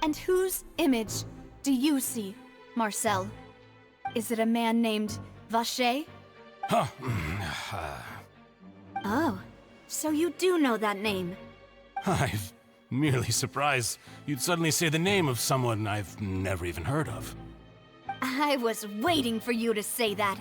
And whose image do you see, Marcel? Is it a man named Vacher? Huh. Oh, so you do know that name. I'm merely surprised you'd suddenly say the name of someone I've never even heard of. I was waiting for you to say that.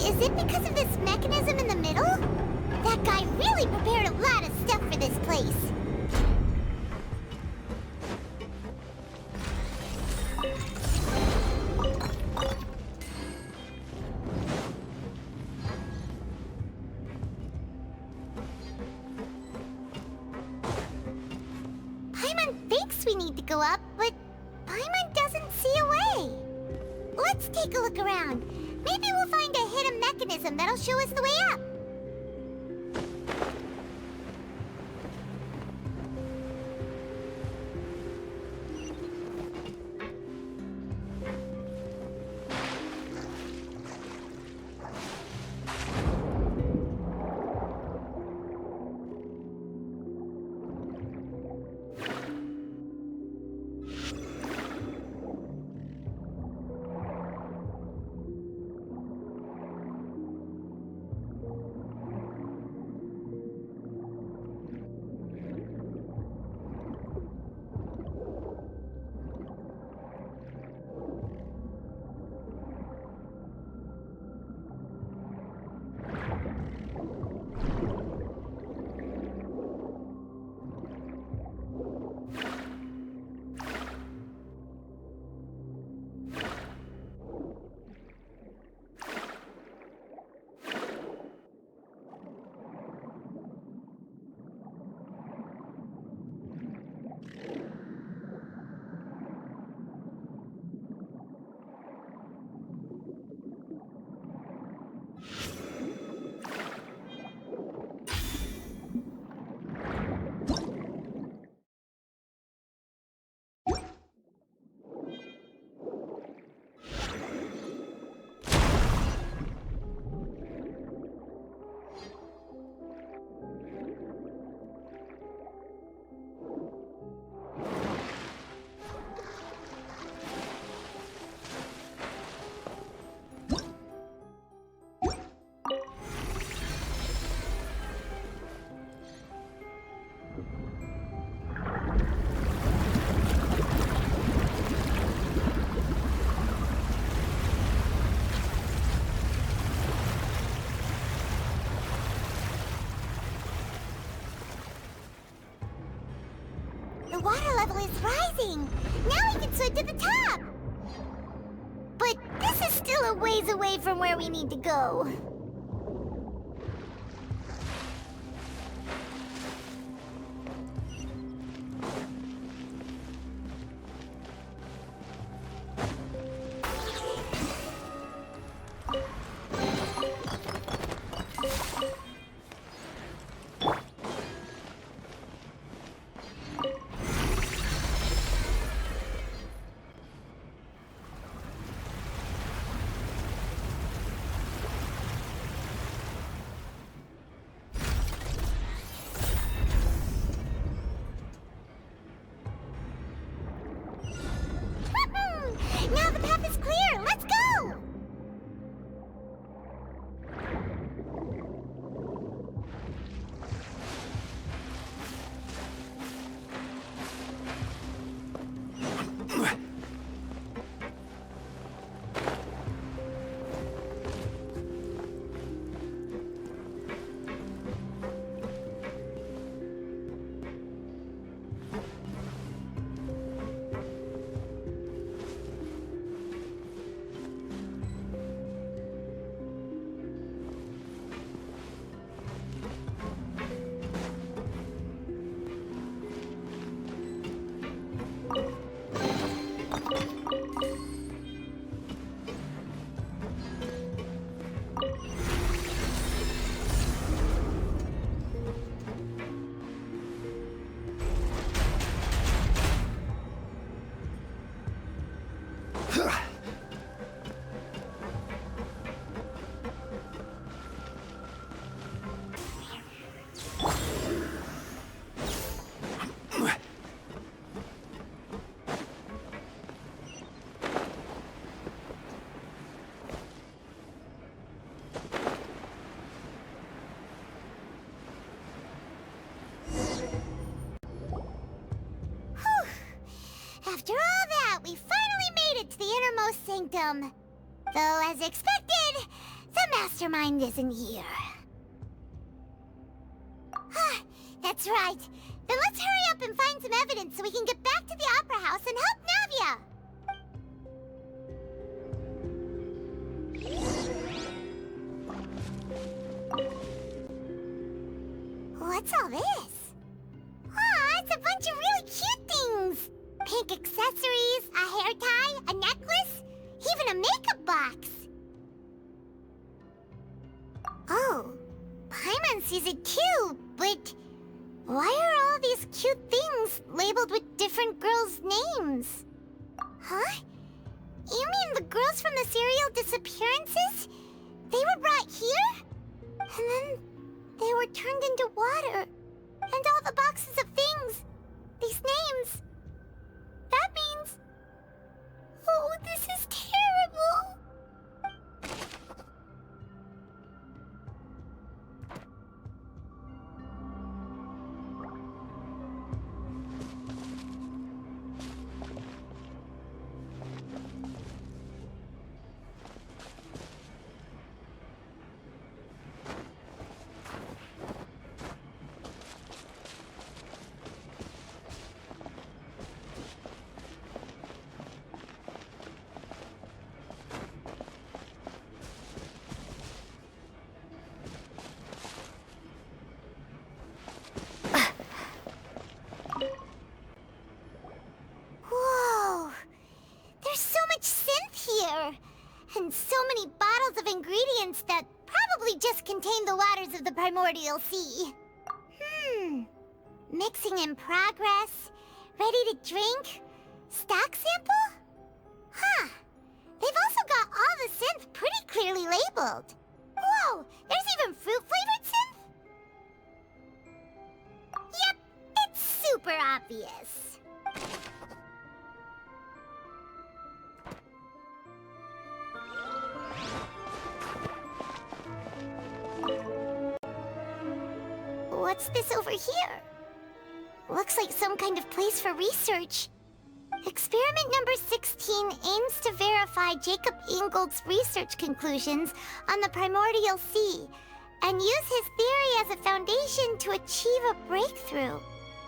Is it because of this mechanism in the middle? That guy really prepared a lot of stuff for this place. Paimon thinks we need to go up, but Paimon doesn't see a way. Let's take a look around. Maybe we'll find a hidden mechanism that'll show us the way up. The water level is rising! Now we can swim to the top! But this is still a ways away from where we need to go. After all that, we finally made it to the innermost sanctum. Though, as expected, the mastermind isn't here. That's right. Then let's hurry up and find some evidence so we can get back to the Opera House and help Navia! What's all this? Aw, it's a bunch of really cute things! Pink accessories, a hair tie, a necklace, even a makeup box! Oh, Paimon sees it too, but why are all these cute things labeled with different girls' names? Huh? You mean the girls from the serial disappearances? They were brought here? And then they were turned into water. And all the boxes of things, these names. That means... Oh, this is terrible! And so many bottles of ingredients that probably just contain the waters of the primordial sea. Mixing in progress, ready to drink, stock sample? Huh. They've also got all the synth pretty clearly labeled. Whoa, there's even fruit-flavored synth? Yep, it's super obvious. What's this over here? Looks like some kind of place for research. Experiment number 16 aims to verify Jacob Ingold's research conclusions on the primordial sea and use his theory as a foundation to achieve a breakthrough.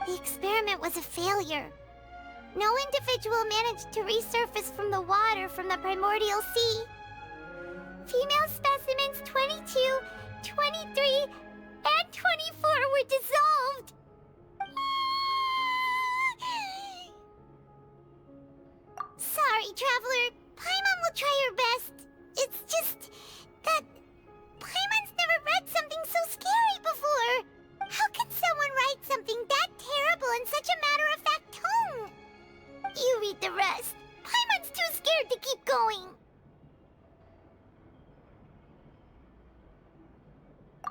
The experiment was a failure. No individual managed to resurface from the water from the primordial sea. Female specimens 22, 23, and 24 were dissolved. Sorry, Traveler. Paimon will try her best. It's just that Paimon's never read something so scary before. How can someone write something that terrible in such a matter-of-fact tone? You read the rest. Paimon's too scared to keep going.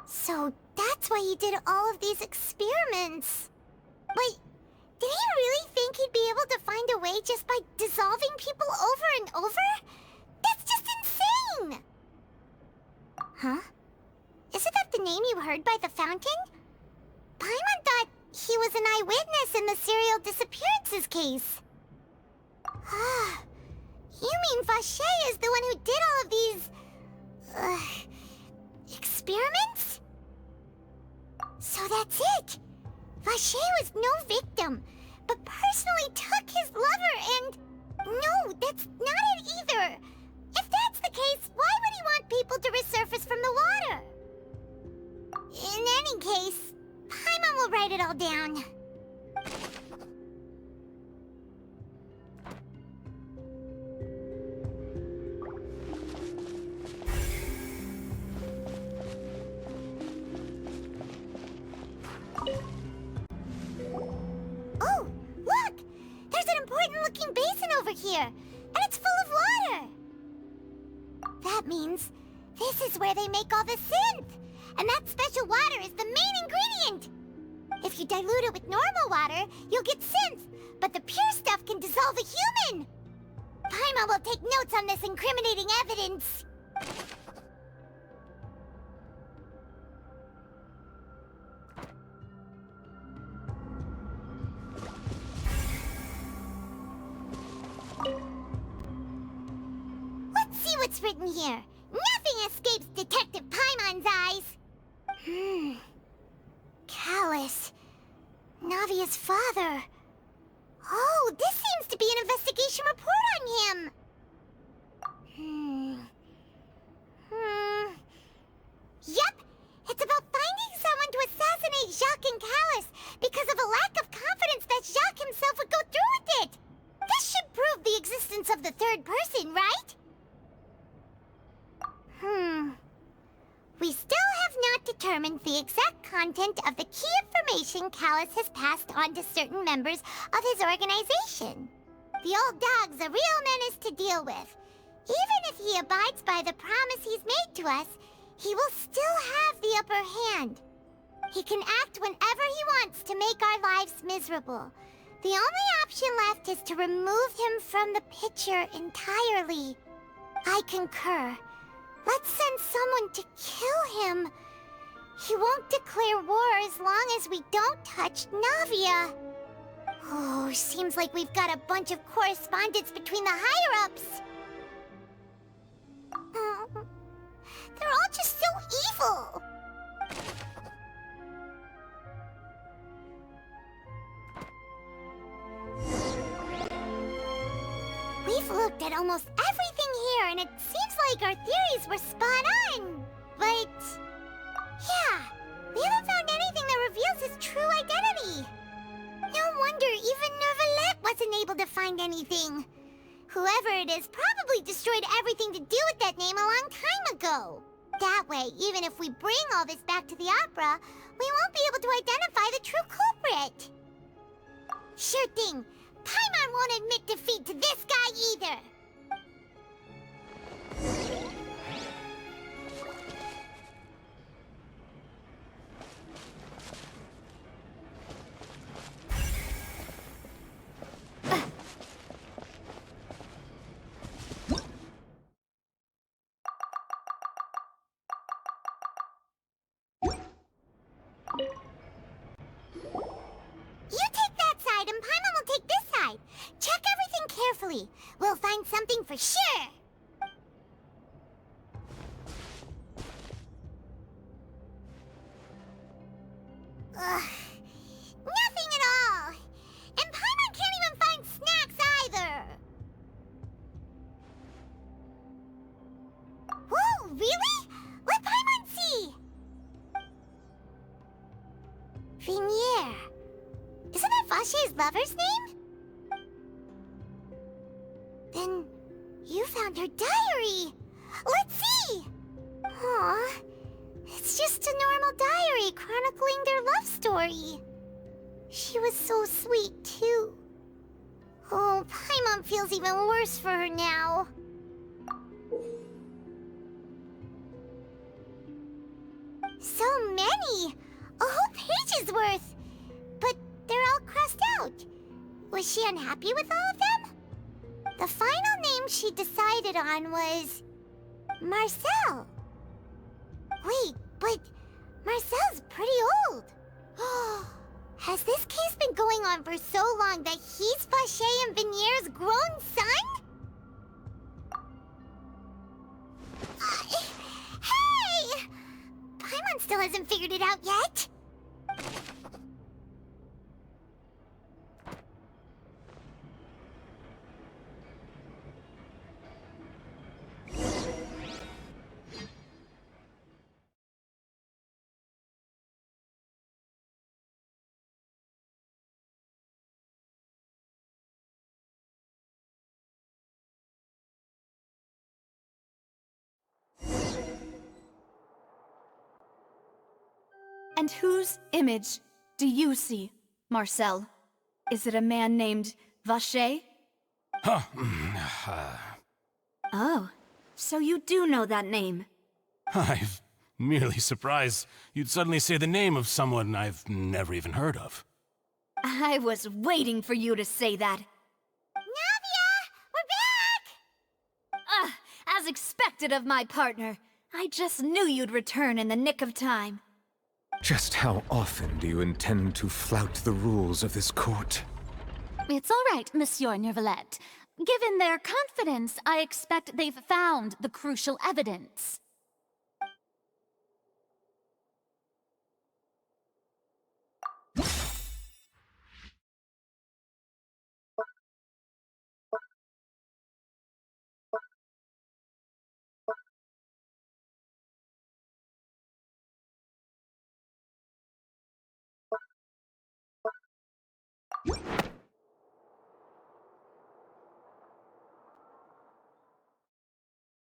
So that's why he did all of these experiments. Wait, did he really think he'd be able to find a way just by dissolving people over and over? That's just insane! Huh? Isn't that the name you heard by the fountain? Paimon thought he was an eyewitness in the serial disappearances case. Ah, you mean Vache is the one who did all of these... experiments? So that's it! Vache was no victim, but personally took his lover and... No, that's not it either! If that's the case, why would he want people to resurface from the water? In any case, Paimon will write it all down. Oh, look! There's an important-looking basin over here, and it's full of water! That means this is where they make all the synth! And that special water is the main ingredient! If you dilute it with normal water, you'll get synth, but the pure stuff can dissolve a human! Paimon will take notes on this incriminating evidence! what's written here. Nothing escapes Detective Paimon's eyes. Callus. Navia's father. Oh, this seems to be an investigation report on him. Yep, it's about finding someone to assassinate Jacques and Callus because of a lack of confidence that Jacques himself would go through with it. This should prove the existence of the third person, right? We still have not determined the exact content of the key information Callus has passed on to certain members of his organization. The old dog's a real menace to deal with. Even if he abides by the promise he's made to us, he will still have the upper hand. He can act whenever he wants to make our lives miserable. The only option left is to remove him from the picture entirely. I concur. Let's send someone to kill him. He won't declare war as long as we don't touch Navia. Oh, seems like we've got a bunch of correspondence between the higher-ups. They're all just so evil. We've looked at almost everything here, and it seems like our theories were spot on. But yeah, we haven't found anything that reveals his true identity. No wonder even Neuvillette wasn't able to find anything. Whoever it is probably destroyed everything to do with that name a long time ago. That way, even if we bring all this back to the opera, we won't be able to identify the true culprit. Sure thing. Paimon won't admit defeat to this guy either. We'll find something for sure. Ugh. Nothing at all. And Paimon can't even find snacks either. Whoa, really? Let Paimon see. Venier. Isn't that Vache's lover's name? Then you found her diary. Let's see. Aw, it's just a normal diary chronicling their love story. She was so sweet, too. Oh, Paimon feels even worse for her now. So many! A whole page's worth! But they're all crossed out. Was she unhappy with all of them? The final name she decided on was Marcel. Wait, but Marcel's pretty old. Has this case been going on for so long that he's Vache and Venier's grown son? Hey! Paimon still hasn't figured it out yet. And whose image do you see, Marcel? Is it a man named Vache? Oh, so you do know that name. I'm merely surprised you'd suddenly say the name of someone I've never even heard of. I was waiting for you to say that. Navia! We're back! As expected of my partner. I just knew you'd return in the nick of time. Just how often do you intend to flout the rules of this court? It's all right, Monsieur Neuvillette. Given their confidence, I expect they've found the crucial evidence.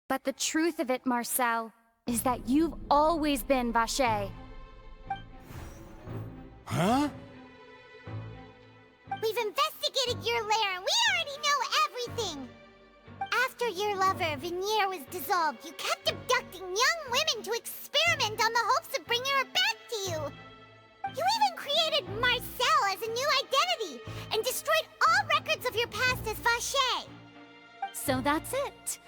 But the truth of it, Marcel, is that you've always been Vache. Huh? We've investigated your lair and we already know everything! After your lover, Venier, was dissolved, you kept abducting young women to experiment on the hopes of bringing her back to you! You even created Marcel as a new identity and destroyed all records of your past as Vache! So that's it.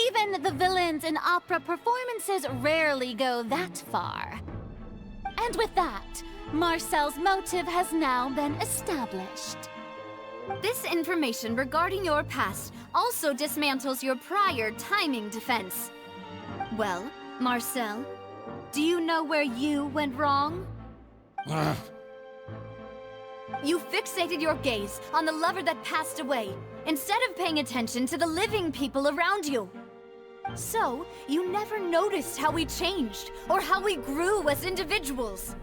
Even the villains in opera performances rarely go that far. And with that, Marcel's motive has now been established. This information regarding your past also dismantles your prior timing defense. Well, Marcel, do you know where you went wrong? You fixated your gaze on the lover that passed away, instead of paying attention to the living people around you. So, you never noticed how we changed, or how we grew as individuals.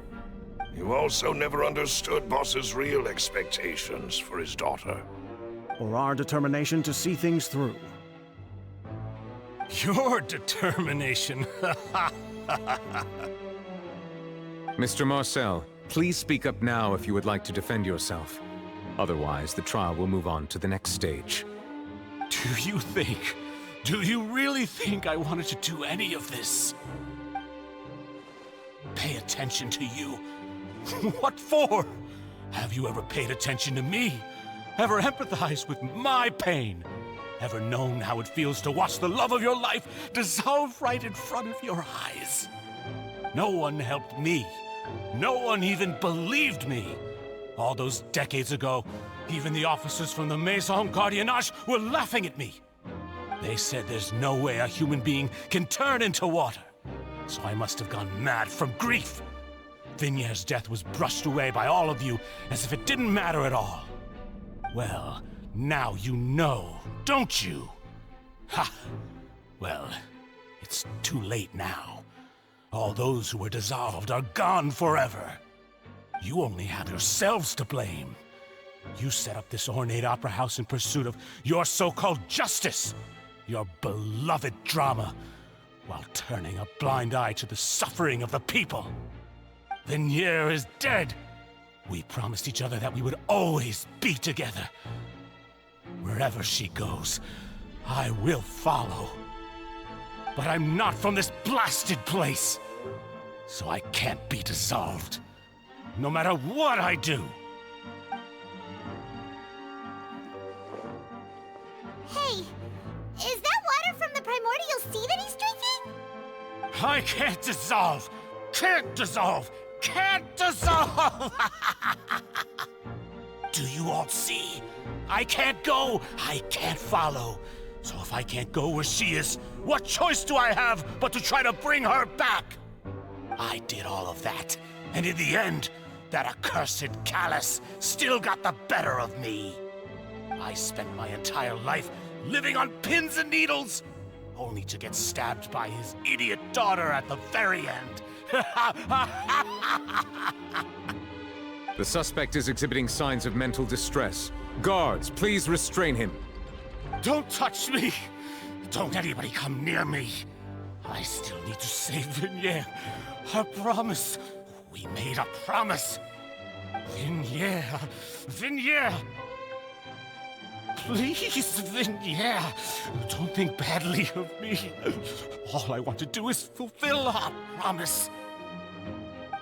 You also never understood Boss's real expectations for his daughter. Or our determination to see things through. Your determination. Mr. Marcel, please speak up now if you would like to defend yourself. Otherwise, the trial will move on to the next stage. Do you really think I wanted to do any of this? Pay attention to you? What for? Have you ever paid attention to me? Ever empathized with my pain? Ever known how it feels to watch the love of your life dissolve right in front of your eyes? No one helped me. No one even believed me. All those decades ago, even the officers from the Maison Gardiennage were laughing at me. They said there's no way a human being can turn into water. So I must have gone mad from grief. Vinier's death was brushed away by all of you as if it didn't matter at all. Well, now you know, don't you? Ha! Well, it's too late now. All those who were dissolved are gone forever. You only have yourselves to blame. You set up this ornate opera house in pursuit of your so-called justice, your beloved drama, while turning a blind eye to the suffering of the people. Venier is dead. We promised each other that we would always be together. Wherever she goes, I will follow. But I'm not from this blasted place, so I can't be dissolved, no matter what I do. Hey, is that water from the primordial sea that he's drinking? I can't dissolve! Can't dissolve! Can't dissolve! Do you all see? I can't go, I can't follow. So if I can't go where she is, what choice do I have but to try to bring her back? I did all of that, and in the end, that accursed Callus still got the better of me. I spent my entire life living on pins and needles, only to get stabbed by his idiot daughter at the very end. The suspect is exhibiting signs of mental distress. Guards, please restrain him. Don't touch me! Don't anybody come near me! I still need to save Venier. Our promise. We made a promise. Venier. Venier! Please, Venier. Don't think badly of me. All I want to do is fulfill our promise.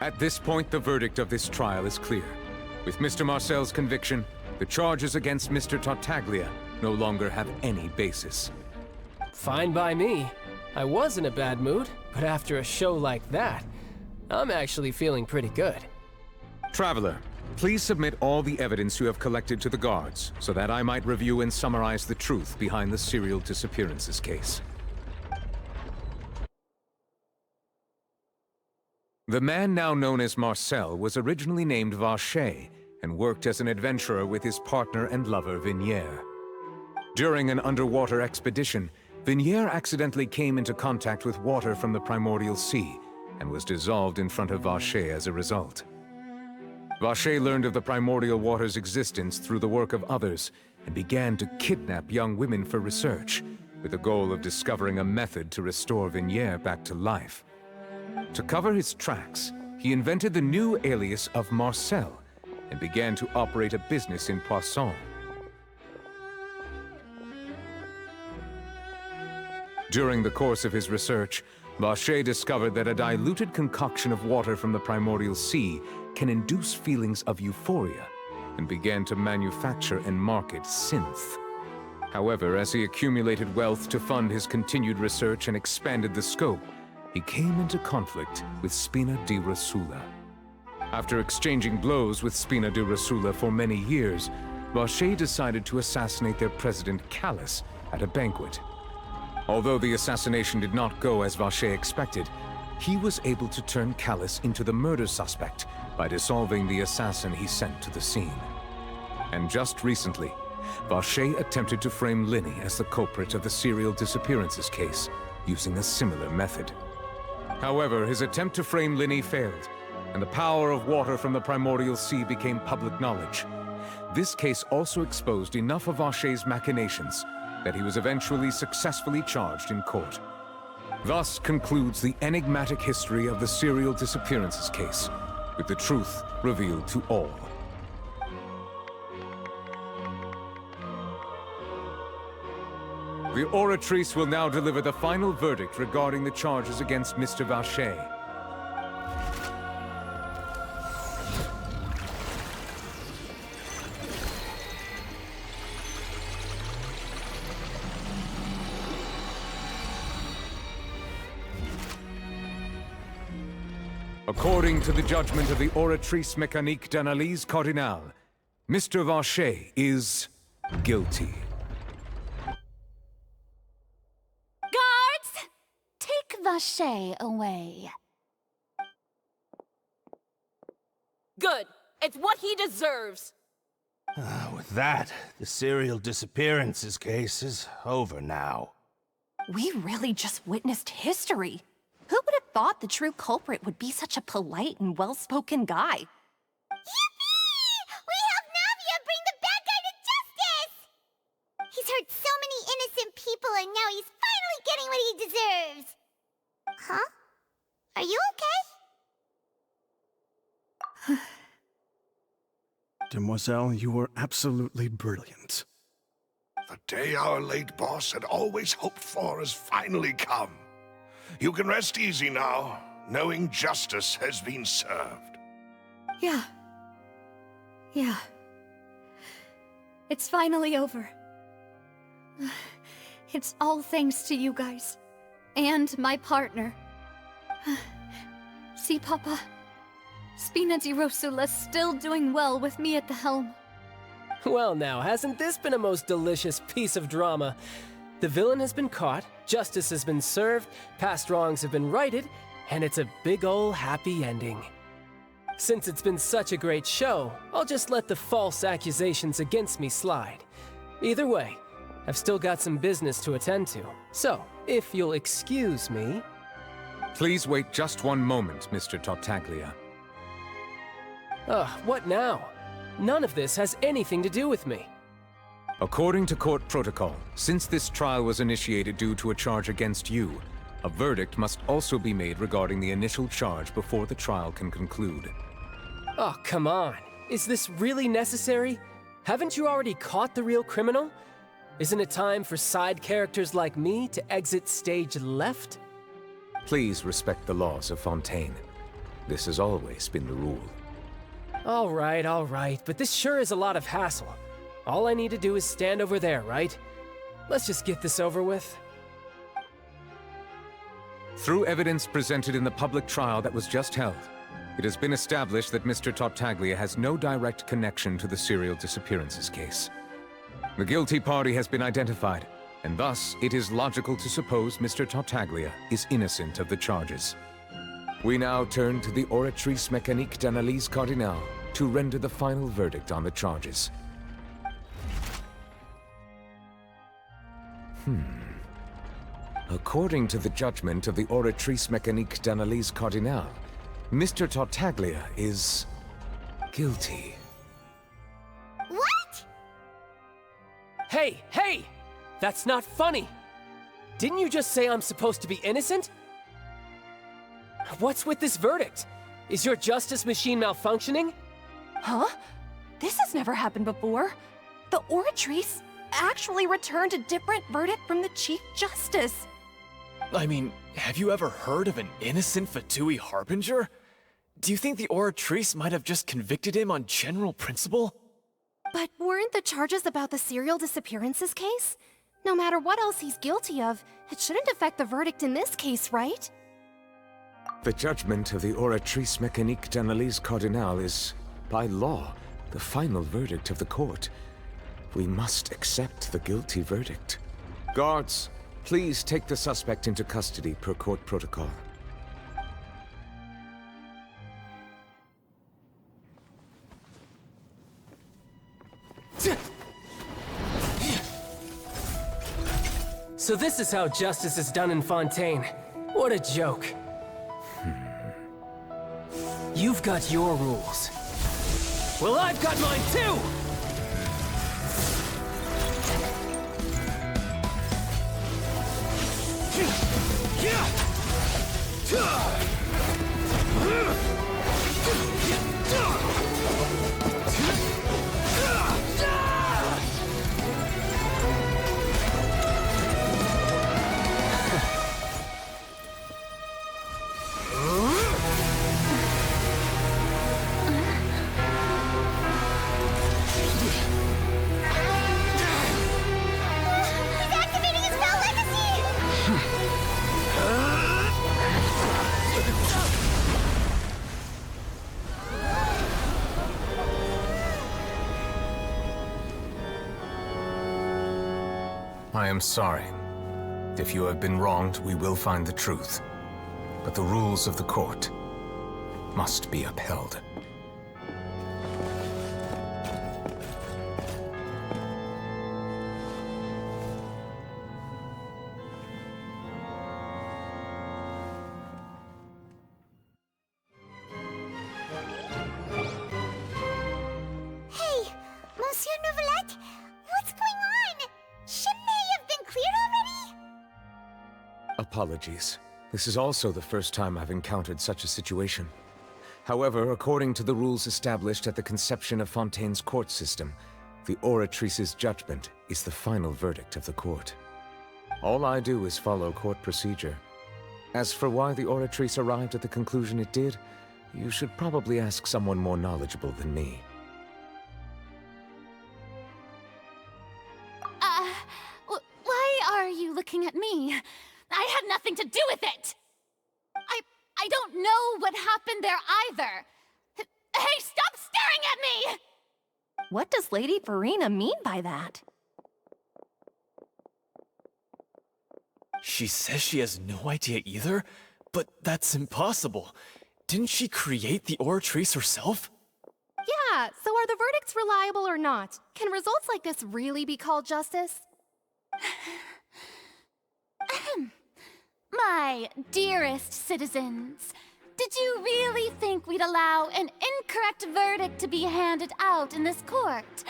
At this point, the verdict of this trial is clear. With Mr. Marcel's conviction, the charges against Mr. Tartaglia no longer have any basis. Fine by me. I was in a bad mood, but after a show like that, I'm actually feeling pretty good. Traveler, Please submit all the evidence you have collected to the guards, so that I might review and summarize the truth behind the serial disappearances case. The man now known as Marcel was originally named Vacher and worked as an adventurer with his partner and lover Vignier. During an underwater expedition, Vignier accidentally came into contact with water from the primordial sea and was dissolved in front of Vacher as a result. Vacher learned of the primordial water's existence through the work of others and began to kidnap young women for research, with the goal of discovering a method to restore Vignier back to life. To cover his tracks, he invented the new alias of Marcel and began to operate a business in Poisson. During the course of his research, Vacher discovered that a diluted concoction of water from the primordial sea can induce feelings of euphoria, and began to manufacture and market synth. However, as he accumulated wealth to fund his continued research and expanded the scope, he came into conflict with Spina di Rosula. After exchanging blows with Spina di Rosula for many years, Vacher decided to assassinate their president Callus at a banquet. Although the assassination did not go as Vacher expected, he was able to turn Callus into the murder suspect by dissolving the assassin he sent to the scene. And just recently, Vacher attempted to frame Linny as the culprit of the serial disappearances case, using a similar method. However, his attempt to frame Linny failed, and the power of water from the primordial sea became public knowledge. This case also exposed enough of Vacher's machinations that he was eventually successfully charged in court. Thus concludes the enigmatic history of the serial disappearances case, with the truth revealed to all. The Oratrice will now deliver the final verdict regarding the charges against Mr. Vacher. According to the judgment of the Oratrice Mécanique d'Analyse Cardinale, Mr. Vacher is guilty. Guards! Take Vacher away. Good. It's what he deserves. With that, the serial disappearances case is over now. We really just witnessed history. Who would have thought the true culprit would be such a polite and well-spoken guy? Yippee! We helped Navia bring the bad guy to justice! He's hurt so many innocent people and now he's finally getting what he deserves! Huh? Are you okay? Demoiselle, you were absolutely brilliant. The day our late boss had always hoped for has finally come. You can rest easy now, knowing justice has been served. Yeah. It's finally over. It's all thanks to you guys. And my partner. See, Papa? Spina di Rosula's still doing well with me at the helm. Well now, hasn't this been a most delicious piece of drama? The villain has been caught, justice has been served, past wrongs have been righted, and it's a big ol' happy ending. Since it's been such a great show, I'll just let the false accusations against me slide. Either way, I've still got some business to attend to, so if you'll excuse me... Please wait just one moment, Mr. Tartaglia. What now? None of this has anything to do with me. According to court protocol, since this trial was initiated due to a charge against you, a verdict must also be made regarding the initial charge before the trial can conclude. Oh, come on. Is this really necessary? Haven't you already caught the real criminal? Isn't it time for side characters like me to exit stage left? Please respect the laws of Fontaine. This has always been the rule. All right, but this sure is a lot of hassle. All I need to do is stand over there, right? Let's just get this over with. Through evidence presented in the public trial that was just held, It has been established that Mr. Tartaglia has no direct connection to the serial disappearances case. The guilty party has been identified, and thus it is logical to suppose Mr. Tartaglia is innocent of the charges. We now turn to the Oratrice Mécanique d'Analyse Cardinale to render the final verdict on the charges. According to the judgment of the Oratrice Mécanique d'Analyse Cardinale, Mr. Tartaglia is guilty. What? Hey, hey! That's not funny! Didn't you just say I'm supposed to be innocent? What's with this verdict? Is your justice machine malfunctioning? Huh? This has never happened before. The Oratrice actually returned a different verdict from the Chief Justice. I mean, have you ever heard of an innocent Fatui Harbinger? Do you think the Oratrice might have just convicted him on general principle? But weren't the charges about the serial disappearances case? No matter what else he's guilty of, it shouldn't affect the verdict in this case, right? The judgment of the Oratrice Mécanique d'Analyse Cardinale is, by law, the final verdict of the court. We must accept the guilty verdict. Guards, please take the suspect into custody per court protocol. So this is how justice is done in Fontaine. What a joke. You've got your rules. Well, I've got mine too! He's activating his spell legacy! I am sorry. If you have been wronged, we will find the truth. But the rules of the court must be upheld. Hey, Monsieur Nouvelette, what's going on? Shouldn't they have been cleared already? Apologies. This is also the first time I've encountered such a situation. However, according to the rules established at the conception of Fontaine's court system, the Oratrice's judgment is the final verdict of the court. All I do is follow court procedure. As for why the Oratrice arrived at the conclusion it did, you should probably ask someone more knowledgeable than me. Why are you looking at me? I had nothing to do with it! I don't know what happened there either! Hey, stop staring at me! What does Lady Farina mean by that? She says she has no idea either, but that's impossible. Didn't she create the Oratrice herself? Yeah, so are the verdicts reliable or not? Can results like this really be called justice? My dearest citizens, did you really think we'd allow an incorrect verdict to be handed out in this court?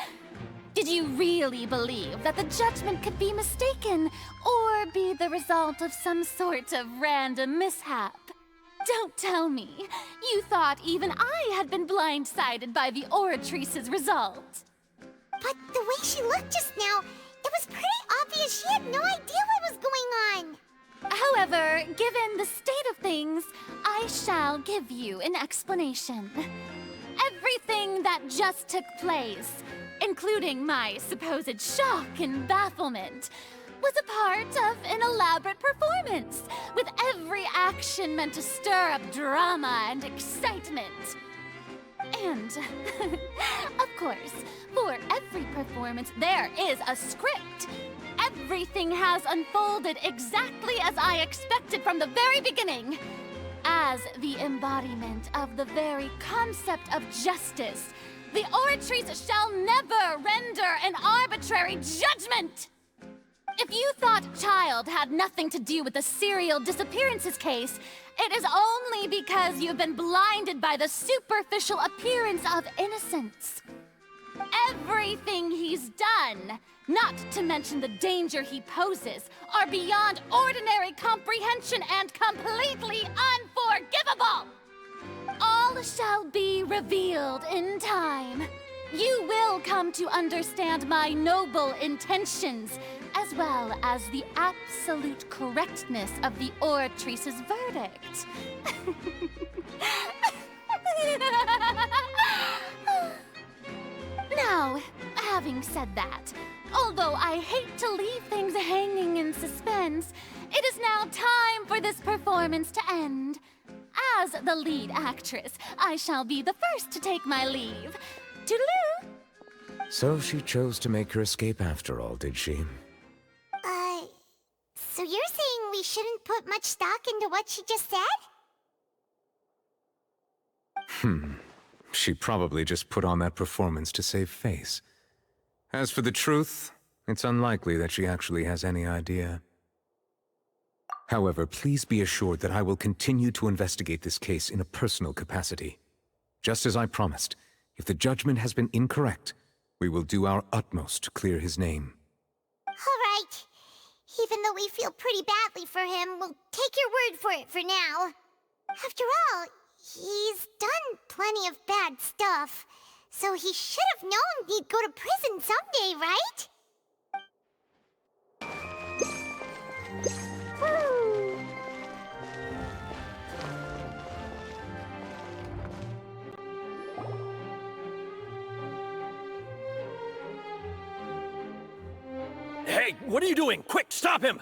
Did you really believe that the judgment could be mistaken or be the result of some sort of random mishap? Don't tell me you thought even I had been blindsided by the Oratrice's result. But the way she looked just now, it was pretty obvious she had no idea what was going on. However, given the state of things, I shall give you an explanation. Everything that just took place, including my supposed shock and bafflement, was a part of an elaborate performance, with every action meant to stir up drama and excitement. And, of course, for every performance, there is a script. Everything has unfolded exactly as I expected from the very beginning. As the embodiment of the very concept of justice, the Oratrice shall never render an arbitrary judgment! If you thought Child had nothing to do with the serial disappearances case, it is only because you've been blinded by the superficial appearance of innocence. Everything he's done, not to mention the danger he poses, are beyond ordinary comprehension and completely unforgivable! All shall be revealed in time. You will come to understand my noble intentions, as well as the absolute correctness of the Oratrice's verdict. Now, having said that, although I hate to leave things hanging in suspense, it is now time for this performance to end. As the lead actress, I shall be the first to take my leave. Toodaloo! So she chose to make her escape after all, did she? So you're saying we shouldn't put much stock into what she just said? She probably just put on that performance to save face. As for the truth, it's unlikely that she actually has any idea. However, please be assured that I will continue to investigate this case in a personal capacity. Just as I promised, if the judgment has been incorrect, we will do our utmost to clear his name. All right. Even though we feel pretty badly for him, we'll take your word for it for now. After all, he's done plenty of bad stuff, so he should have known he'd go to prison someday, right? Hey, what are you doing? Quick, stop him!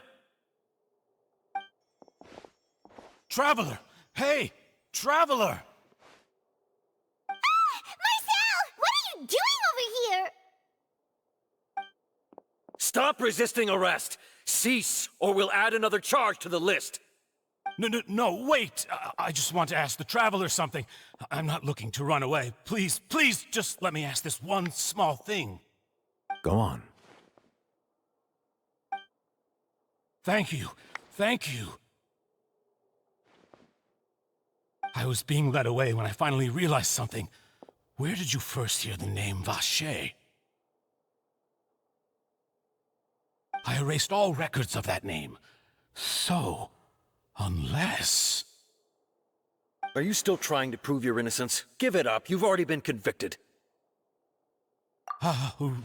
Traveler! Hey! Traveler! Ah! Marcel! What are you doing over here? Stop resisting arrest! Cease, or we'll add another charge to the list! No, wait! I just want to ask the Traveler something. I'm not looking to run away. Please, just let me ask this one small thing. Go on. Thank you. I was being led away when I finally realized something. Where did you first hear the name Vacher? I erased all records of that name. So, unless... Are you still trying to prove your innocence? Give it up. You've already been convicted.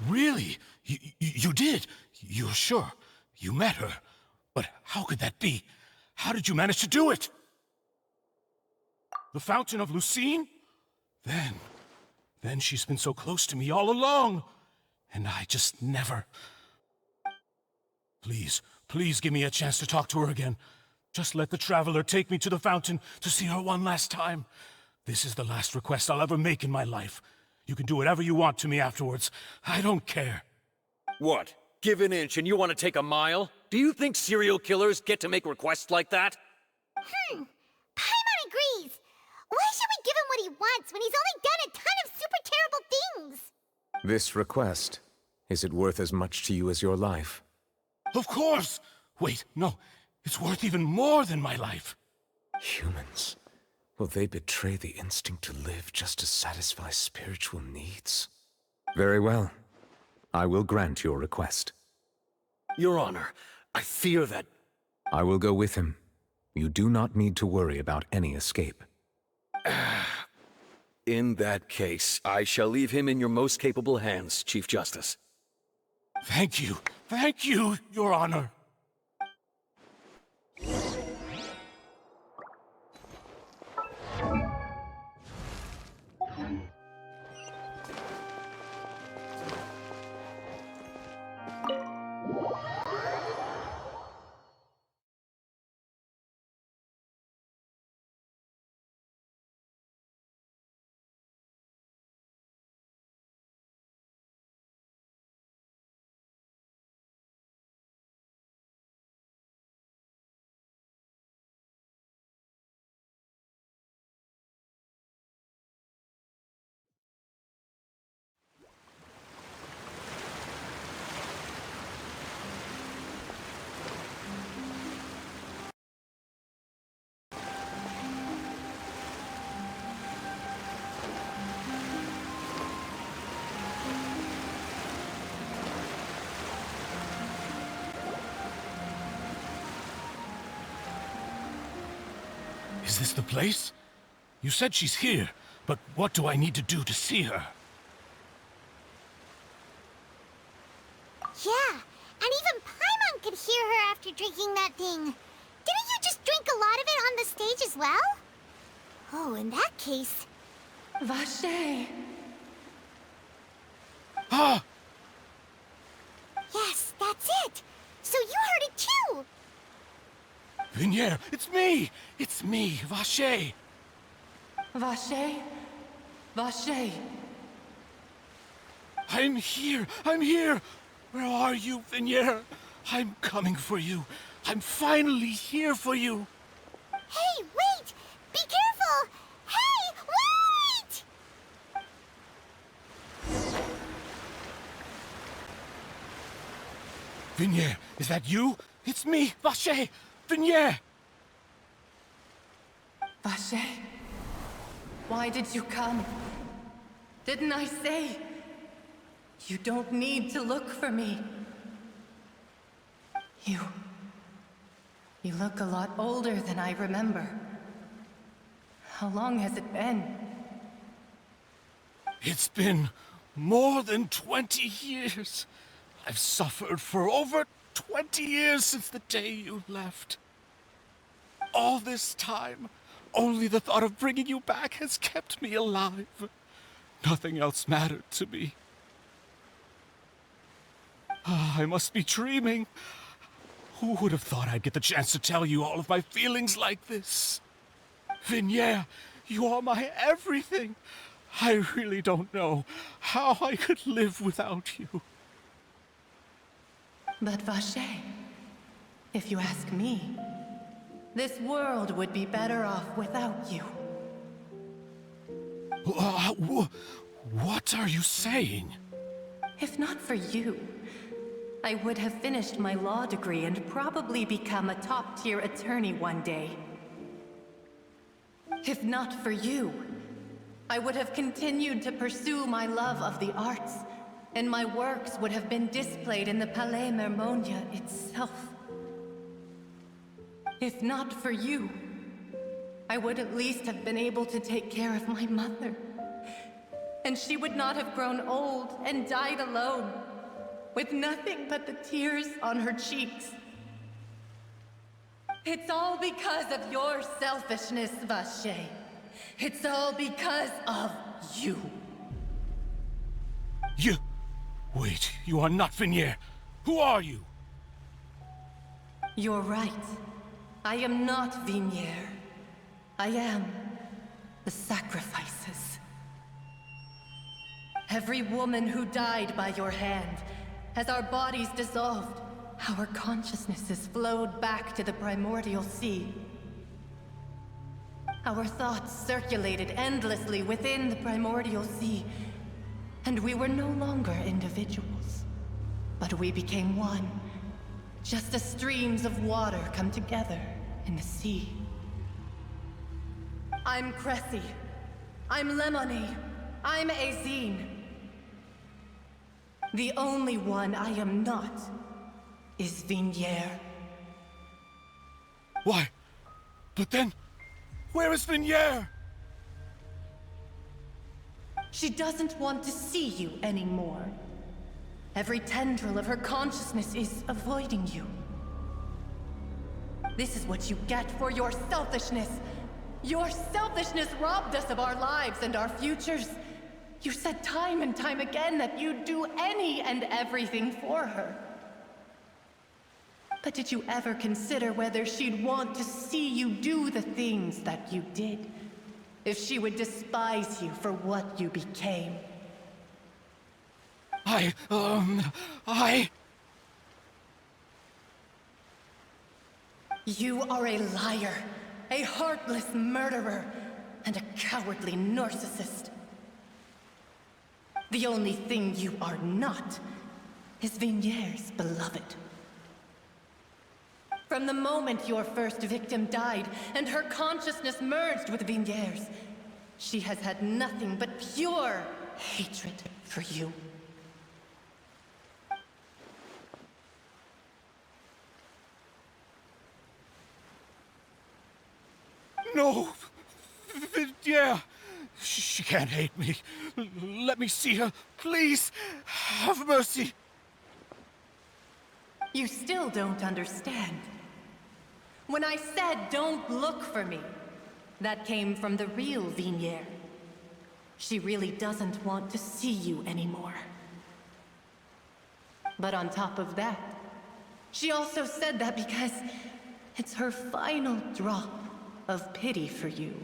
Really? You did? You're sure? You met her? But how could that be? How did you manage to do it? The Fountain of Lucine? Then she's been so close to me all along. And I just never... Please give me a chance to talk to her again. Just let the Traveler take me to the fountain to see her one last time. This is the last request I'll ever make in my life. You can do whatever you want to me afterwards. I don't care. What? Give an inch and you want to take a mile? Do you think serial killers get to make requests like that? Paimon agrees. Why should we give him what he wants when he's only done a ton of super terrible things? This request, is it worth as much to you as your life? Of course! Wait, no. It's worth even more than my life. Humans. Will they betray the instinct to live just to satisfy spiritual needs? Very well. I will grant your request. Your Honor, I fear that... I will go with him. You do not need to worry about any escape. In that case, I shall leave him in your most capable hands, Chief Justice. Thank you, Your Honor. this the place? You said she's here, but what do I need to do to see her? Yeah, and even Paimon could hear her after drinking that thing. Didn't you just drink a lot of it on the stage as well? Oh, in that case... Vache! Ah! Yes, that's it! So you heard it too! Vignier, it's me! It's me, Vache! Vache? Vache! I'm here! I'm here! Where are you, Vignier? I'm coming for you. I'm finally here for you. Hey, wait! Be careful! Hey, wait! Vignier, is that you? It's me, Vache! Vignier! Vache? Why did you come? Didn't I say? You don't need to look for me. You look a lot older than I remember. How long has it been? It's been more than 20 years. I've suffered for over 20 years since the day you left. All this time, only the thought of bringing you back has kept me alive. Nothing else mattered to me. I must be dreaming. Who would have thought I'd get the chance to tell you all of my feelings like this? Vignier, you are my everything. I really don't know how I could live without you. But Vache, if you ask me, this world would be better off without you. What are you saying? If not for you, I would have finished my law degree and probably become a top-tier attorney one day. If not for you, I would have continued to pursue my love of the arts, and my works would have been displayed in the Palais Mermonia itself. If not for you, I would at least have been able to take care of my mother. And she would not have grown old and died alone, with nothing but the tears on her cheeks. It's all because of your selfishness, Vache. It's all because of you. You... Wait, you are not Vignier. Who are you? You're right. I am not Vignier. I am the sacrifices. Every woman who died by your hand, as our bodies dissolved, our consciousnesses flowed back to the primordial sea. Our thoughts circulated endlessly within the primordial sea, and we were no longer individuals, but we became one, just as streams of water come together in the sea. I'm Cressy. I'm Lemony. I'm Azine. The only one I am not is Vignier. Why? But then, where is Vignier? She doesn't want to see you anymore. Every tendril of her consciousness is avoiding you. This is what you get for your selfishness. Your selfishness robbed us of our lives and our futures. You said time and time again that you'd do any and everything for her. But did you ever consider whether she'd want to see you do the things that you did? If she would despise you for what you became? You are a liar, a heartless murderer, and a cowardly narcissist. The only thing you are not is Vignier's beloved. From the moment your first victim died and her consciousness merged with Vignier's, she has had nothing but pure hatred for you. No! Oh, yeah. She can't hate me. Let me see her. Please, have mercy. You still don't understand. When I said don't look for me, that came from the real Vignier. She really doesn't want to see you anymore. But on top of that, she also said that because it's her final drop of pity for you.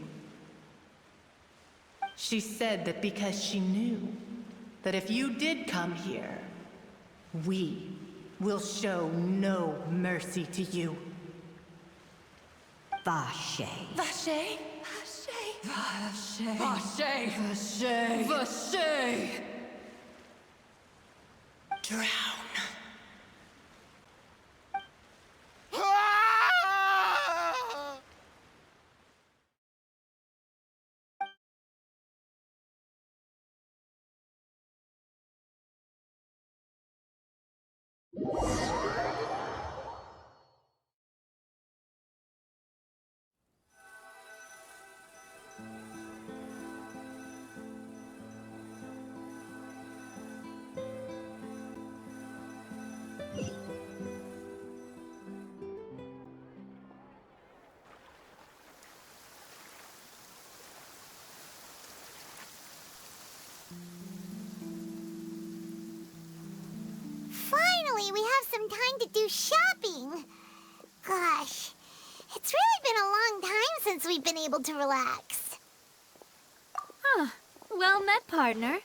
She said that because she knew that if you did come here, we will show no mercy to you. Vache. Vache? Vache. Vache. Vache. Vache. Drown. Finally, we have some time to do shopping. Gosh, it's really been a long time since we've been able to relax. Huh. Well met, partner.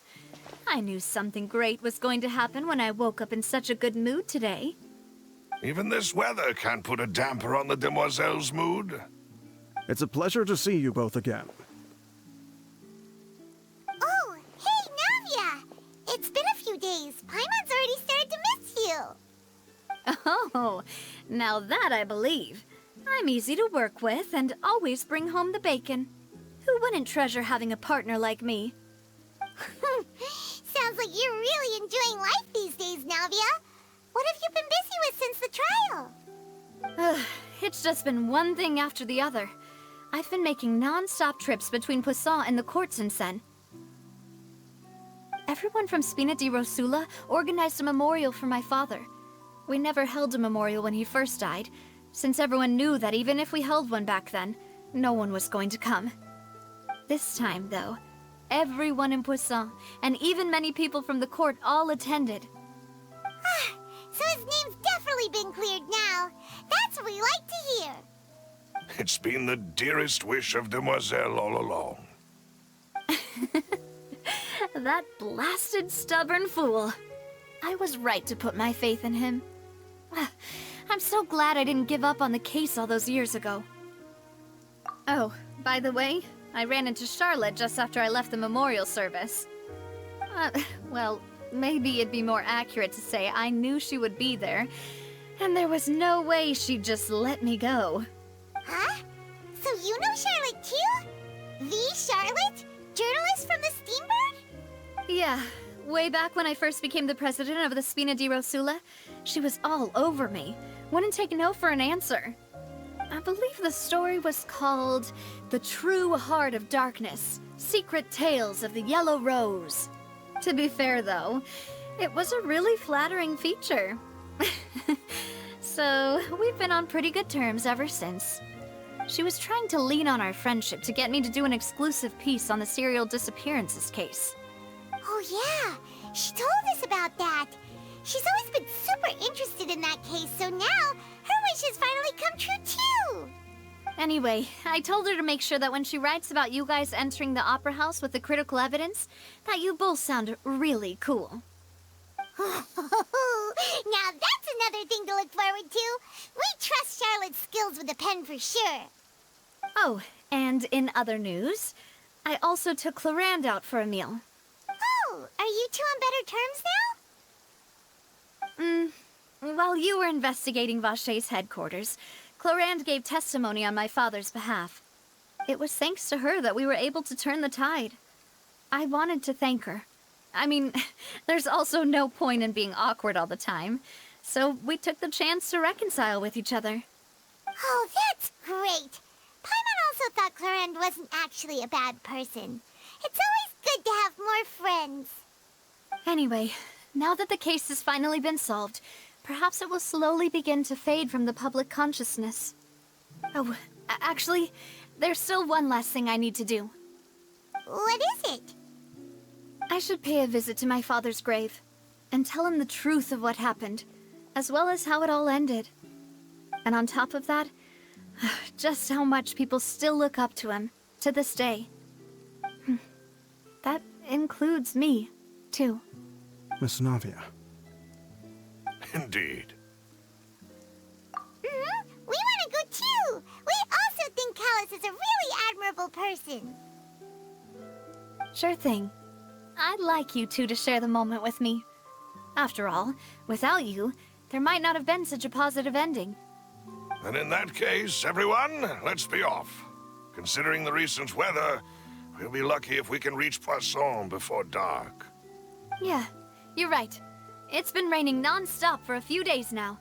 I knew something great was going to happen when I woke up in such a good mood today. Even this weather can't put a damper on the demoiselle's mood. It's a pleasure to see you both again. Oh, hey, Navia! It's been a few days. Paimon's already started to miss you. Oh, now that I believe. I'm easy to work with and always bring home the bacon. Who wouldn't treasure having a partner like me? Sounds like you're really enjoying life these days, Navia. What have you been busy with since the trial? It's just been one thing after the other. I've been making non-stop trips between Poisson and the court since then. Everyone from Spina di Rosula organized a memorial for my father. We never held a memorial when he first died, since everyone knew that even if we held one back then, no one was going to come. This time, though, everyone in Poisson, and even many people from the court, all attended. So his name's definitely been cleared now. That's what we like to hear. It's been the dearest wish of Demoiselle all along. That blasted stubborn fool. I was right to put my faith in him. I'm so glad I didn't give up on the case all those years ago. Oh, by the way, I ran into Charlotte just after I left the memorial service. Well, maybe it'd be more accurate to say I knew she would be there, and there was no way she'd just let me go. Huh? So you know Charlotte too? The Charlotte? Journalist from the Steambird? Yeah, way back when I first became the president of the Spina di Rosula, she was all over me. Wouldn't take no for an answer. I believe the story was called The True Heart of Darkness, Secret Tales of the Yellow Rose. To be fair, though, it was a really flattering feature. So, we've been on pretty good terms ever since. She was trying to lean on our friendship to get me to do an exclusive piece on the serial disappearances case. Oh yeah, she told us about that. She's always been super interested in that case, so now her wish has finally come true too. Anyway, I told her to make sure that when she writes about you guys entering the opera house with the critical evidence, that you both sound really cool. Now that's another thing to look forward to. We trust Charlotte's skills with a pen for sure. Oh, and in other news, I also took Clarand out for a meal. Oh, are you two on better terms now? While you were investigating Vache's headquarters, Clarand gave testimony on my father's behalf. It was thanks to her that we were able to turn the tide. I wanted to thank her. I mean, there's also no point in being awkward all the time, so we took the chance to reconcile with each other. Oh, that's great. Paimon also also thought Clarend wasn't actually a bad person. It's always good to have more friends. Anyway, now that the case has finally been solved, perhaps it will slowly begin to fade from the public consciousness. Oh, actually, there's still one last thing I need to do. What is it? I should pay a visit to my father's grave, and tell him the truth of what happened, as well as how it all ended. And on top of that, just how much people still look up to him, to this day. That includes me, too. Miss Navia. Indeed. We want to go too! We also think Callus is a really admirable person. Sure thing. I'd like you two to share the moment with me. After all, without you, there might not have been such a positive ending. And in that case, everyone, let's be off. Considering the recent weather, we'll be lucky if we can reach Poisson before dark. Yeah, you're right. It's been raining non-stop for a few days now.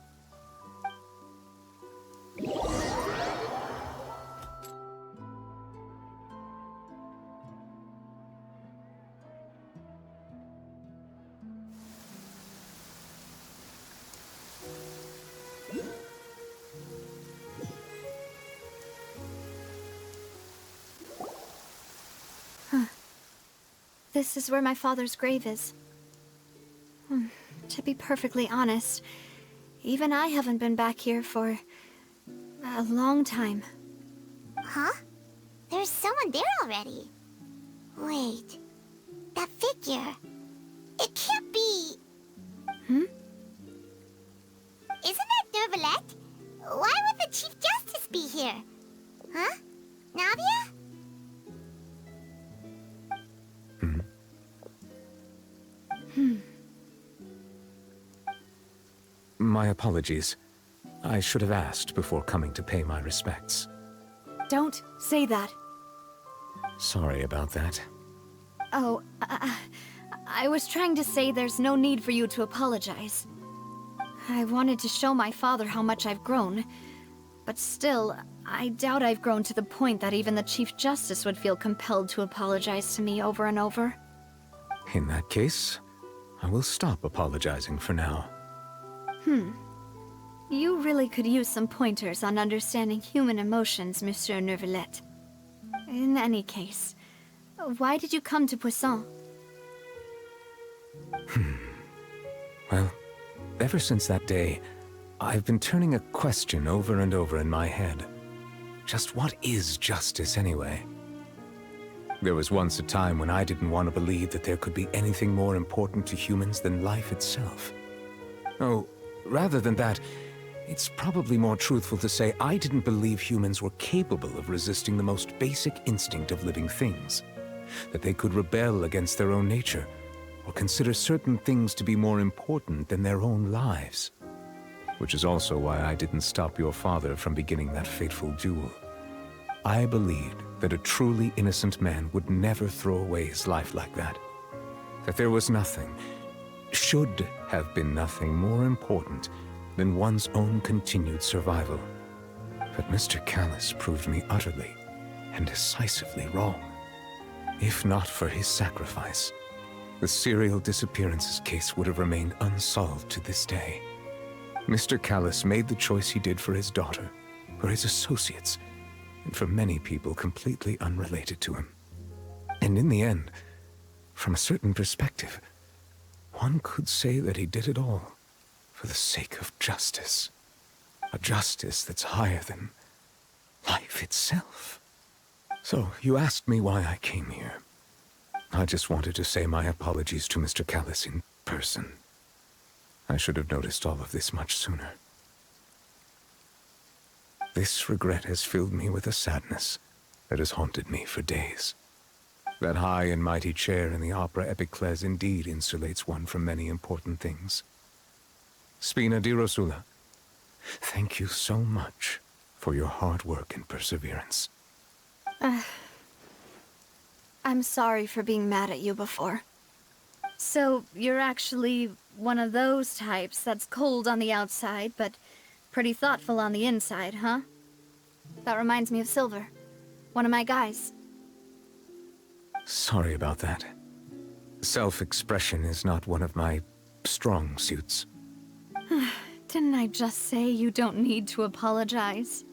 This is where my father's grave is. To be perfectly honest, even I haven't been back here for a long time. Huh? There's someone there already. Wait. That figure. It can't be... Hmm? Isn't that Neuvillette? Why would the Chief Justice be here? Huh? Navia? My apologies. I should have asked before coming to pay my respects. Don't say that. Sorry about that. Oh, I was trying to say there's no need for you to apologize. I wanted to show my father how much I've grown, but still, I doubt I've grown to the point that even the Chief Justice would feel compelled to apologize to me over and over. In that case, I will stop apologizing for now. You really could use some pointers on understanding human emotions, Monsieur Neuvillette. In any case, why did you come to Poisson? Well, ever since that day, I've been turning a question over and over in my head. Just what is justice anyway? There was once a time when I didn't want to believe that there could be anything more important to humans than life itself. Oh, rather than that, it's probably more truthful to say I didn't believe humans were capable of resisting the most basic instinct of living things. That they could rebel against their own nature, or consider certain things to be more important than their own lives. Which is also why I didn't stop your father from beginning that fateful duel. I believed that a truly innocent man would never throw away his life like that. That there was nothing, should have been nothing more important than one's own continued survival. But Mr. Callus proved me utterly and decisively wrong. If not for his sacrifice, the serial disappearances case would have remained unsolved to this day. Mr. Callus made the choice he did for his daughter, for his associates, and for many people completely unrelated to him. And in the end, from a certain perspective, one could say that he did it all for the sake of justice. A justice that's higher than life itself. So, you asked me why I came here. I just wanted to say my apologies to Mr. Callus in person. I should have noticed all of this much sooner. This regret has filled me with a sadness that has haunted me for days. That high and mighty chair in the Opera Epiclese indeed insulates one from many important things. Spina di Rosula, thank you so much for your hard work and perseverance. I'm sorry for being mad at you before. So, you're actually one of those types that's cold on the outside, but pretty thoughtful on the inside, huh? That reminds me of Silver. One of my guys. Sorry about that. Self-expression is not one of my strong suits. Didn't I just say you don't need to apologize?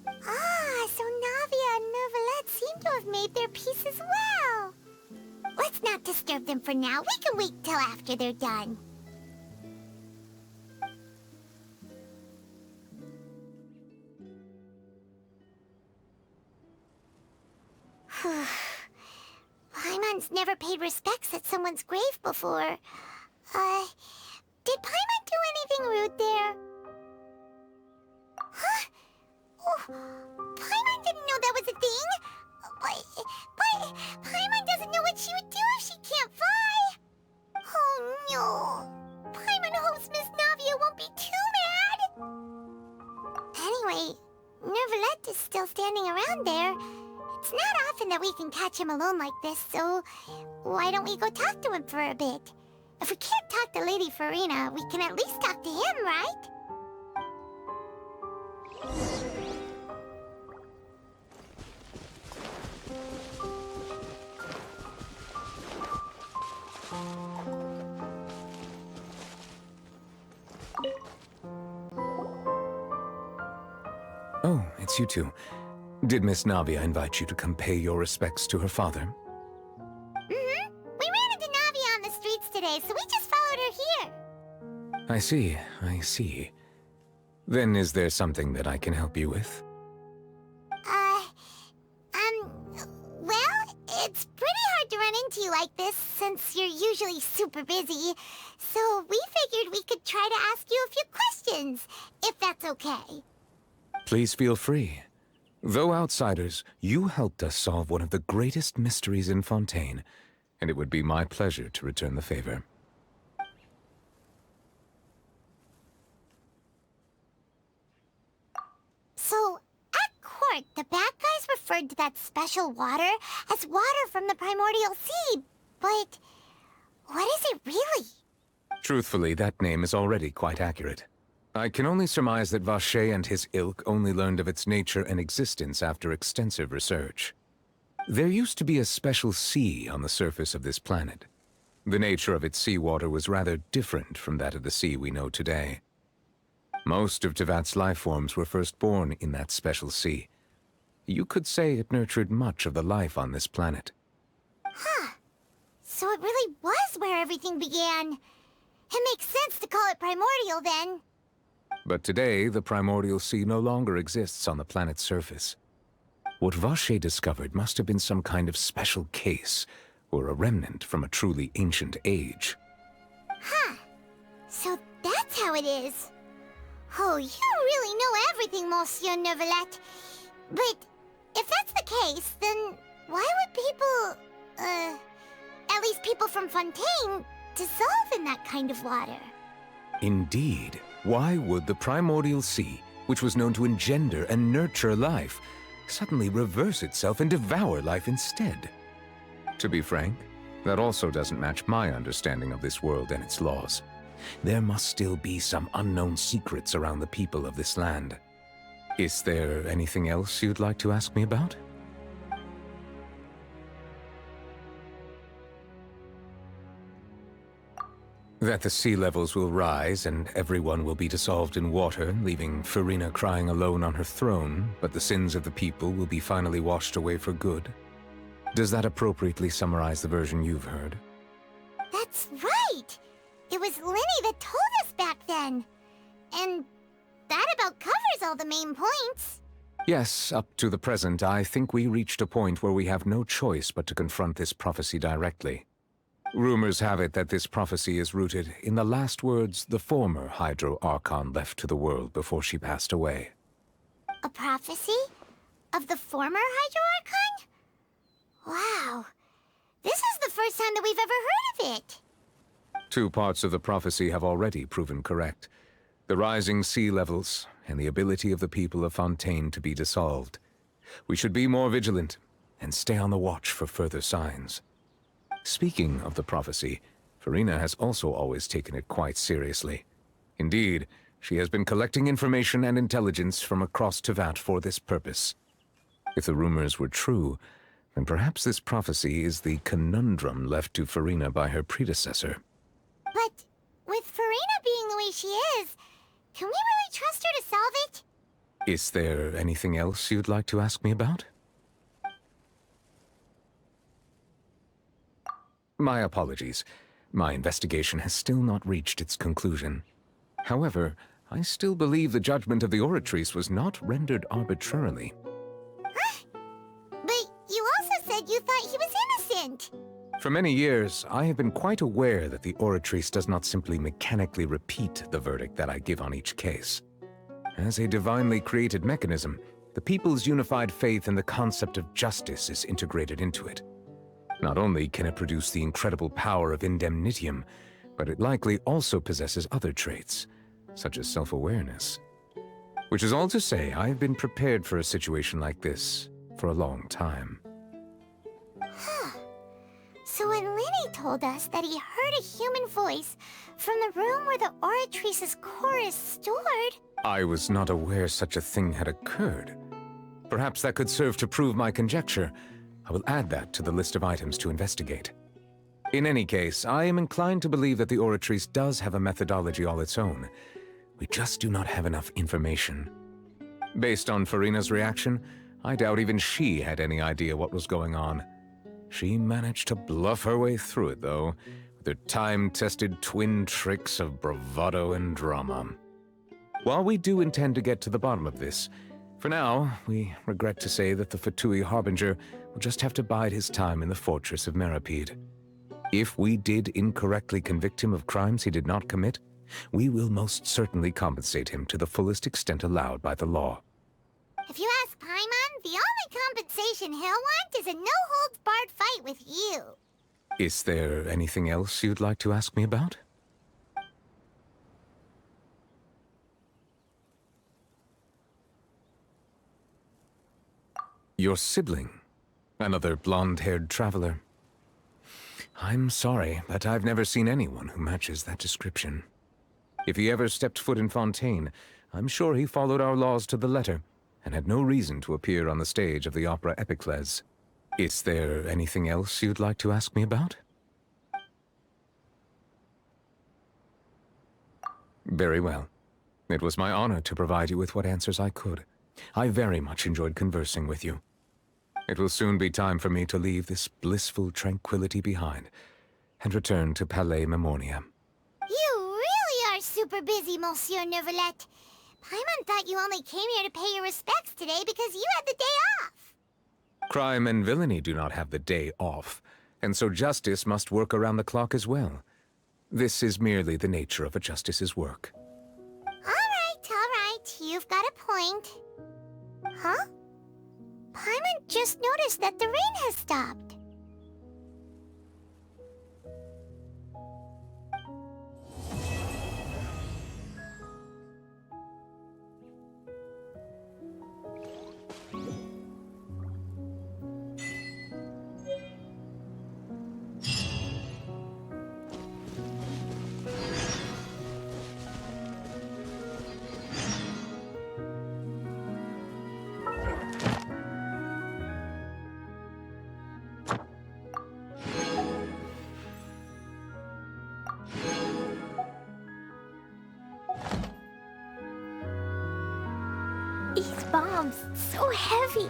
Ah, so Navia and Novelette seem to have made their peace as well. Let's not disturb them for now. We can wait till after they're done. Paimon's never paid respects at someone's grave before. Did Paimon do anything rude there? Huh? Oh, Paimon didn't know that was a thing. But Paimon doesn't know what she would do if she can't fly. Oh no. Paimon hopes Miss Navia won't be too mad. Anyway, Neuvillette is still standing around there. It's not often that we can catch him alone like this, so why don't we go talk to him for a bit? If we can't talk to Lady Farina, we can at least talk to him, right? Oh, it's you two. Did Miss Navia invite you to come pay your respects to her father? Mm-hmm. We ran into Navia on the streets today, so we just followed her here. I see, I see. Then is there something that I can help you with? Well, it's pretty hard to run into you like this, since you're usually super busy. So we figured we could try to ask you a few questions, if that's okay. Please feel free. Though outsiders, you helped us solve one of the greatest mysteries in Fontaine, and it would be my pleasure to return the favor. So, at court, the bad guys referred to that special water as water from the primordial sea, but what is it really? Truthfully, that name is already quite accurate. I can only surmise that Vacher and his ilk only learned of its nature and existence after extensive research. There used to be a special sea on the surface of this planet. The nature of its seawater was rather different from that of the sea we know today. Most of Tevat's life forms were first born in that special sea. You could say it nurtured much of the life on this planet. Huh. So it really was where everything began. It makes sense to call it primordial then. But today, the primordial sea no longer exists on the planet's surface. What Vacher discovered must have been some kind of special case, or a remnant from a truly ancient age. Huh. So that's how it is. Oh, you really know everything, Monsieur Neuvillette. But if that's the case, then why would people, at least people from Fontaine, dissolve in that kind of water? Indeed. Why would the primordial sea, which was known to engender and nurture life, suddenly reverse itself and devour life instead? To be frank, that also doesn't match my understanding of this world and its laws. There must still be some unknown secrets around the people of this land. Is there anything else you'd like to ask me about? That the sea levels will rise and everyone will be dissolved in water, leaving Farina crying alone on her throne, but the sins of the people will be finally washed away for good. Does that appropriately summarize the version you've heard? That's right! It was Linny that told us back then. And that about covers all the main points. Yes, up to the present, I think we reached a point where we have no choice but to confront this prophecy directly. Rumors have it that this prophecy is rooted in the last words the former Hydro Archon left to the world before she passed away. A prophecy? Of the former Hydro Archon? Wow. This is the first time that we've ever heard of it. 2 parts of the prophecy have already proven correct. The rising sea levels and the ability of the people of Fontaine to be dissolved. We should be more vigilant and stay on the watch for further signs. Speaking of the prophecy, Farina has also always taken it quite seriously. Indeed, she has been collecting information and intelligence from across Tevat for this purpose. If the rumors were true, then perhaps this prophecy is the conundrum left to Farina by her predecessor. But with Farina being the way she is, can we really trust her to solve it? Is there anything else you'd like to ask me about? My apologies. My investigation has still not reached its conclusion. However, I still believe the judgment of the Oratrice was not rendered arbitrarily. But you also said you thought he was innocent. For many years, I have been quite aware that the Oratrice does not simply mechanically repeat the verdict that I give on each case. As a divinely created mechanism, the people's unified faith in the concept of justice is integrated into it. Not only can it produce the incredible power of indemnitium, but it likely also possesses other traits, such as self-awareness. Which is all to say, I have been prepared for a situation like this for a long time. So when Lenny told us that he heard a human voice from the room where the Oratrice's core is stored... I was not aware such a thing had occurred. Perhaps that could serve to prove my conjecture. I will add that to the list of items to investigate. In any case, I am inclined to believe that the Oratrice does have a methodology all its own. We just do not have enough information. Based on Farina's reaction, I doubt even she had any idea what was going on. She managed to bluff her way through it, though, with her time-tested twin tricks of bravado and drama. While we do intend to get to the bottom of this, for now, we regret to say that the Fatui Harbinger will just have to bide his time in the fortress of Meripede. If we did incorrectly convict him of crimes he did not commit, we will most certainly compensate him to the fullest extent allowed by the law. If you ask Paimon, the only compensation he'll want is a no-holds-barred fight with you. Is there anything else you'd like to ask me about? Your sibling, another blonde-haired traveler. I'm sorry, but I've never seen anyone who matches that description. If he ever stepped foot in Fontaine, I'm sure he followed our laws to the letter, and had no reason to appear on the stage of the opera Epicles. Is there anything else you'd like to ask me about? Very well. It was my honor to provide you with what answers I could. I very much enjoyed conversing with you. It will soon be time for me to leave this blissful tranquility behind and return to Palais Memornia. You really are super busy, Monsieur Neuvillette. Paimon thought you only came here to pay your respects today because you had the day off. Crime and villainy do not have the day off, and so justice must work around the clock as well. This is merely the nature of a justice's work. All right. You've got a point. Huh? Paimon just noticed that the rain has stopped. These bombs, so heavy.